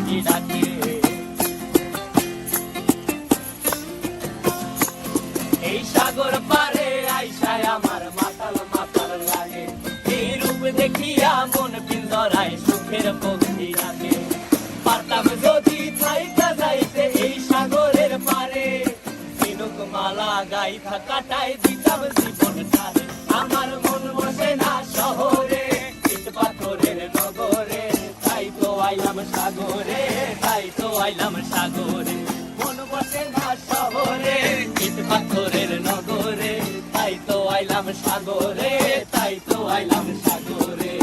পাখি ডাকে। এই সাগর পারে আইসায় আমার মাতাল মাতাল লাগে, এই রূপ দেখিয়া মন পিঞ্জরায় সুখের পক্ষী ডাকে। পারতাম যদি থাইকা যাইতে এই সাগরের পারে, ঝিনুক মালা গাইথা কাটাই দিতাম জীবনটারে। আমার মন বসে না শহরে, ইট পাথরের নগরে, তাই তো আইলাম সাগরে, তাই তো আইলাম সাগরে। মন বসে না শহরে, ইট পাথরের নগরে, তাই তো আইলাম সাগরে, তাই তো আইলাম সাগরে।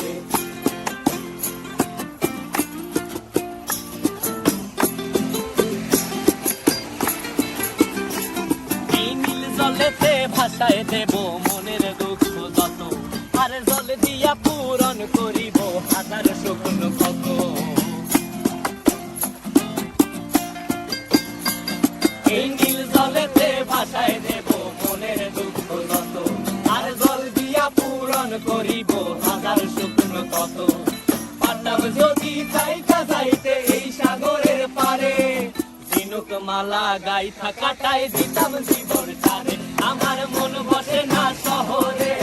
জলেতে ভাসায় দেব মনের দুঃখ যত, আর জল দিয়া পূরণ করিব হাজার শকুন কত। এই নীল জলেতে ভাসায় দেব মনের দুঃখ যত, আর জল দিয়া পূরণ করিব হাজার শকুন কত। পারতাম যদি থাইকা যাইতে এই সাগরের পারে, ঝিনুক মালা গাইথা কাটাই দিতাম জীবনটারে। আমার মন বসে না শহরে,